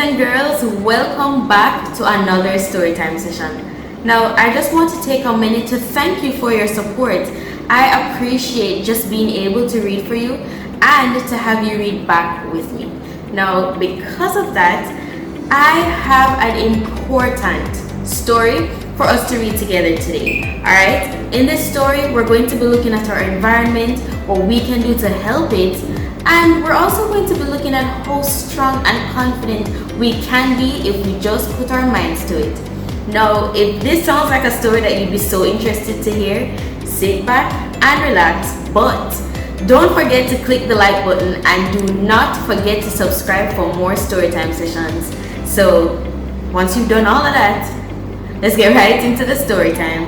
and girls, welcome back to another storytime session. Now, I just want to take a minute to thank you for your support. I appreciate just being able to read for you and to have you read back with me. Now, because of that, I have an important story for us to read together today. Alright, in this story, we're going to be looking at our environment, what we can do to help it, and we're also going to be looking at how strong and confident we can be if we just put our minds to it. Now, if this sounds like a story that you'd be so interested to hear, sit back and relax, but don't forget to click the like button and do not forget to subscribe for more storytime sessions. So, once you've done all of that, let's get right into the story time.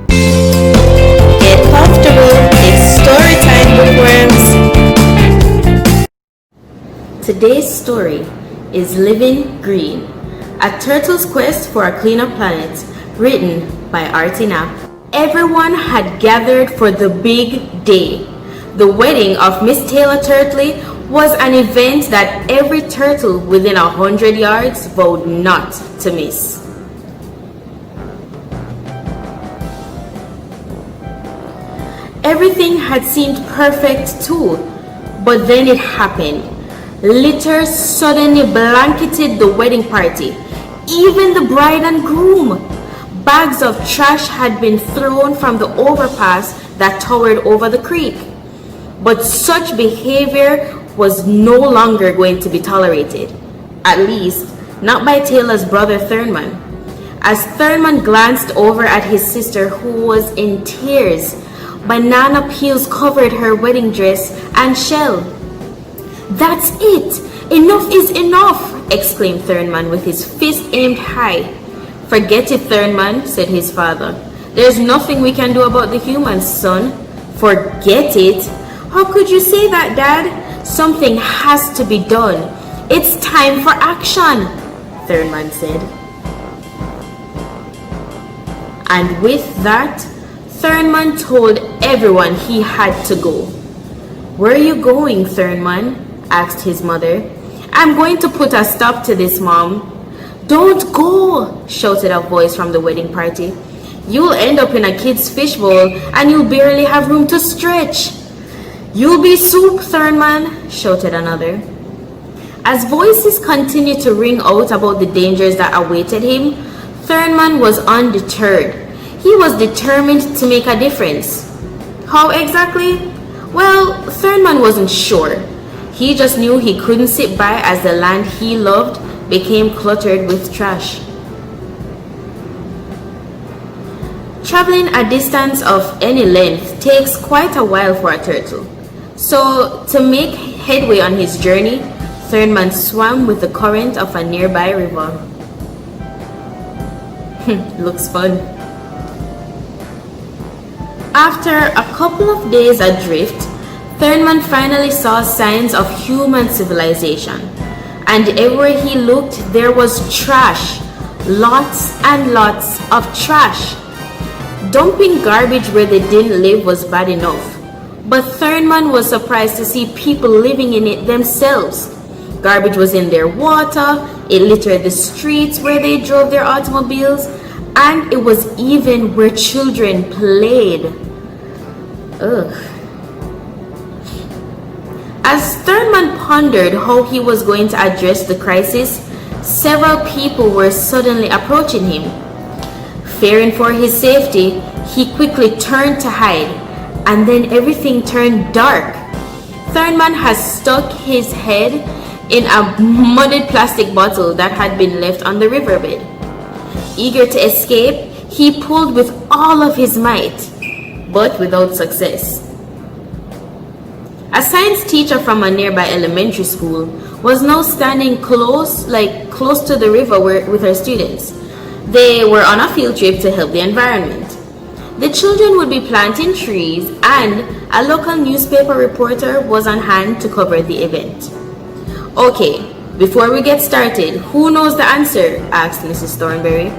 Get comfortable, it's story time, bookworms. Today's story is Living Green, A Turtle's Quest for a Cleaner Planet, written by Artie Knapp. Everyone had gathered for the big day. The wedding of Miss Taylor Turtley was an event that every turtle within 100 yards vowed not to miss. Everything had seemed perfect too, but then it happened. Litter suddenly blanketed the wedding party, even the bride and groom. Bags of trash had been thrown from the overpass that towered over the creek. But such behavior was no longer going to be tolerated, at least not by Taylor's brother Thurman. As Thurman glanced over at his sister, who was in tears, banana peels covered her wedding dress and shell. "That's it! Enough is enough!" exclaimed Thurman with his fist aimed high. "Forget it, Thurman," said his father. "There's nothing we can do about the humans, son." "Forget it? How could you say that, Dad? Something has to be done. It's time for action," Thurman said. And with that, Thurman told everyone he had to go. "Where are you going, Thurman?" asked his mother. "I'm going to put a stop to this, Mom." "Don't go!" shouted a voice from the wedding party. "You'll end up in a kid's fishbowl and you'll barely have room to stretch." "You'll be soup, Thurman," shouted another. As voices continued to ring out about the dangers that awaited him, Thurman was undeterred. He was determined to make a difference. How exactly? Well, Thurman wasn't sure. He just knew he couldn't sit by as the land he loved became cluttered with trash. Traveling a distance of any length takes quite a while for a turtle. So, to make headway on his journey, Thurman swam with the current of a nearby river. Looks fun. After a couple of days adrift, Thurman finally saw signs of human civilization. And everywhere he looked, there was trash. Lots and lots of trash. Dumping garbage where they didn't live was bad enough. But Thurman was surprised to see people living in it themselves. Garbage was in their water, it littered the streets where they drove their automobiles, and it was even where children played. Ugh. As Thurman pondered how he was going to address the crisis, several people were suddenly approaching him. Fearing for his safety, he quickly turned to hide, and then everything turned dark. Thurman had stuck his head in a mudded plastic bottle that had been left on the riverbed. Eager to escape, he pulled with all of his might, but without success. A science teacher from a nearby elementary school was now standing close to the river with her students. They were on a field trip to help the environment. The children would be planting trees, and a local newspaper reporter was on hand to cover the event. "Okay, before we get started, who knows the answer?" asked Mrs. Thornberry.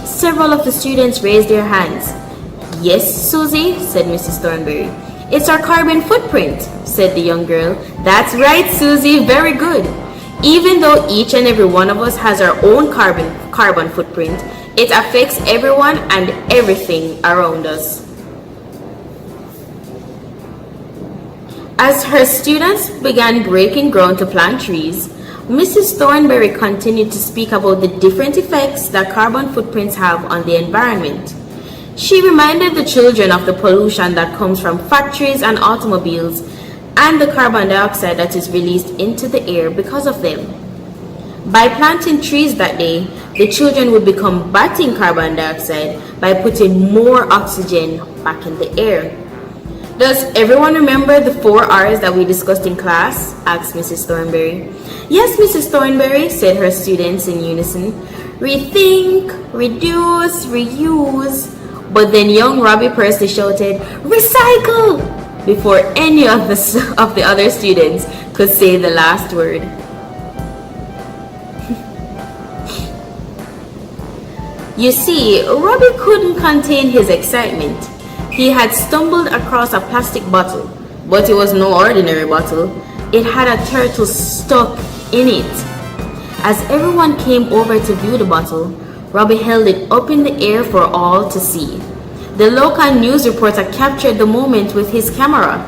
Several of the students raised their hands. "Yes, Susie," said Mrs. Thornberry. "It's our carbon footprint," said the young girl. "That's right, Susie, very good. Even though each and every one of us has our own carbon footprint, it affects everyone and everything around us. As her students began breaking ground to plant trees, Mrs. Thornberry continued to speak about the different effects that carbon footprints have on the environment. She reminded the children of the pollution that comes from factories and automobiles and the carbon dioxide that is released into the air because of them. By planting trees that day, the children would be combating carbon dioxide by putting more oxygen back in the air. Does everyone remember the 4 R's that we discussed in class? Asked Mrs. Thornberry. Yes, Mrs. Thornberry, said her students in unison. Rethink, reduce, reuse. But then young Robbie Percy shouted, recycle! Before any of the other students could say the last word. You see, Robbie couldn't contain his excitement. He had stumbled across a plastic bottle, but it was no ordinary bottle. It had a turtle stuck in it. As everyone came over to view the bottle, Robbie held it up in the air for all to see. The local news reporter captured the moment with his camera.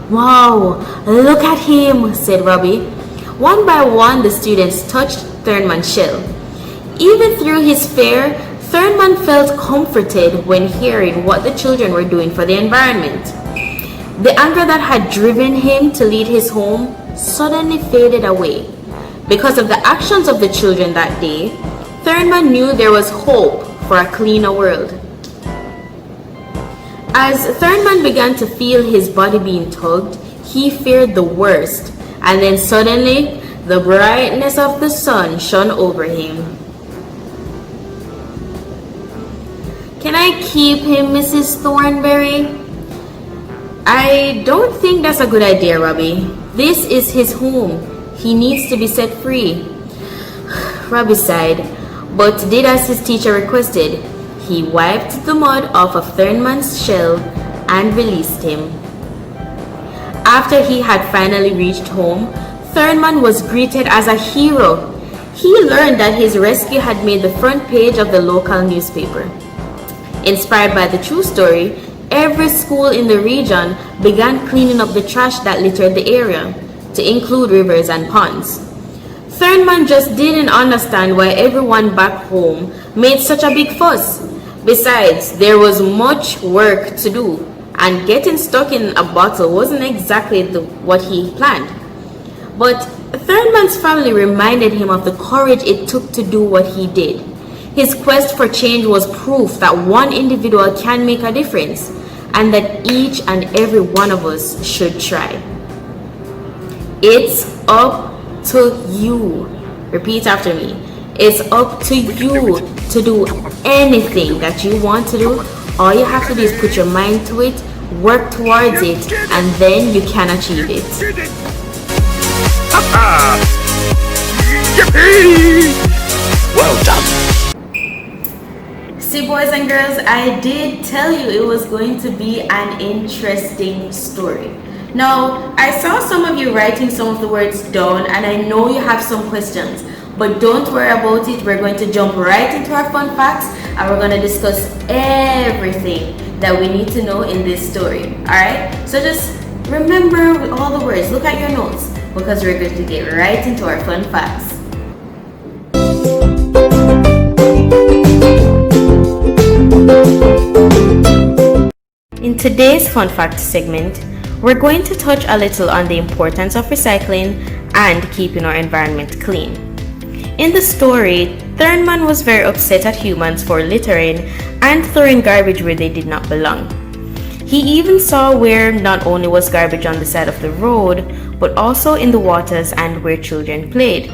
Wow, look at him, said Robbie. One by one, the students touched Thurman's shell. Even through his fear, Thurman felt comforted when hearing what the children were doing for the environment. The anger that had driven him to leave his home suddenly faded away. Because of the actions of the children that day, Thurman knew there was hope for a cleaner world. As Thurman began to feel his body being tugged, he feared the worst, and then suddenly the brightness of the sun shone over him. Can I keep him, Mrs. Thornberry? I don't think that's a good idea, Robbie. This is his home. He needs to be set free. Robbie sighed, but did as his teacher requested. He wiped the mud off of Thurman's shell and released him. After he had finally reached home, Thurman was greeted as a hero. He learned that his rescue had made the front page of the local newspaper. Inspired by the true story, every school in the region began cleaning up the trash that littered the area, to include rivers and ponds. Thurman just didn't understand why everyone back home made such a big fuss. Besides, there was much work to do, and getting stuck in a bottle wasn't exactly what he planned. But Thurman's family reminded him of the courage it took to do what he did. His quest for change was proof that one individual can make a difference, and that each and every one of us should try. It's up to you. Repeat after me. It's up to you to do anything that you want to do. All you have to do is put your mind to it, work towards it, and then you can achieve it. Yippee! Well done. See, boys and girls, I did tell you it was going to be an interesting story. Now, I saw some of you writing some of the words down, and I know you have some questions, but don't worry about it. We're going to jump right into our fun facts, and we're going to discuss everything that we need to know in this story. Alright? So just remember all the words. Look at your notes, because we're going to get right into our fun facts. In today's fun fact segment, we're going to touch a little on the importance of recycling and keeping our environment clean. In the story, Thurman was very upset at humans for littering and throwing garbage where they did not belong. He even saw where not only was garbage on the side of the road, but also in the waters and where children played.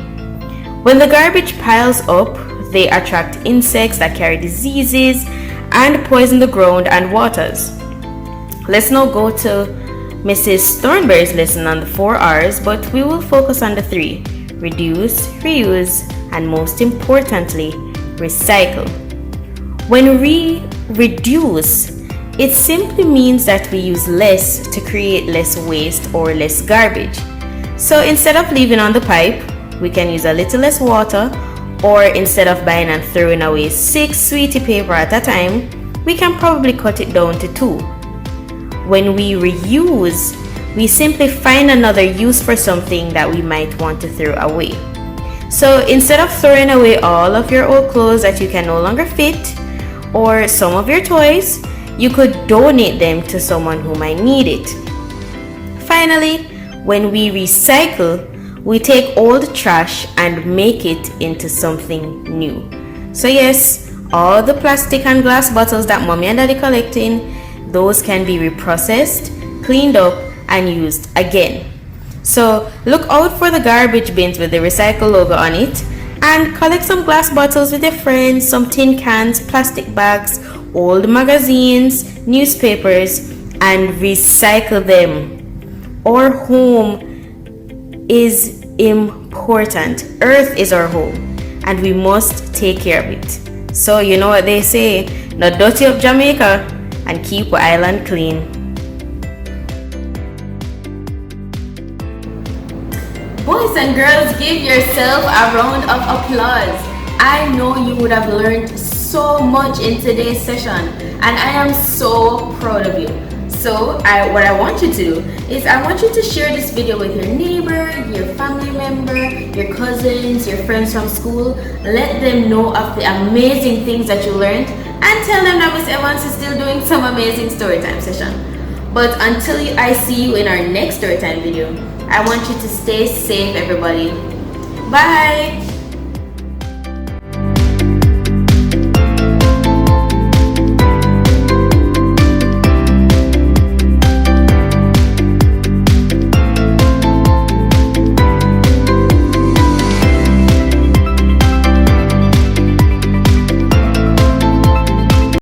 When the garbage piles up, they attract insects that carry diseases and poison the ground and waters. Let's now go to Mrs. Thornberry's lesson on the 4 R's, but we will focus on the 3: reduce, reuse, and most importantly, recycle. When we reduce, It simply means that we use less to create less waste or less garbage. So instead of leaving on the pipe, we can use a little less water, or instead of buying and throwing away 6 sweetie paper at a time, we can probably cut it down to 2. When we reuse, we simply find another use for something that we might want to throw away. So instead of throwing away all of your old clothes that you can no longer fit, or some of your toys, you could donate them to someone who might need it. Finally, when we recycle, we take old trash and make it into something new. So yes, all the plastic and glass bottles that mommy and daddy collecting, those can be reprocessed, cleaned up, and used again. So look out for the garbage bins with the recycle logo on it, and collect some glass bottles with your friends, some tin cans, plastic bags, old magazines, newspapers, and recycle them. Our home is important. Earth is our home, and we must take care of it. So you know what they say, not dirty up Jamaica and keep our island clean. Boys and girls, give yourself a round of applause. I know you would have learned so much in today's session, and I am so proud of you. So what I want you to do is I want you to share this video with your neighbor, your family member, your cousins, your friends from school. Let them know of the amazing things that you learned, and tell them that Miss Evans is still doing some amazing storytime session. But until I see you in our next storytime video, I want you to stay safe, everybody. Bye!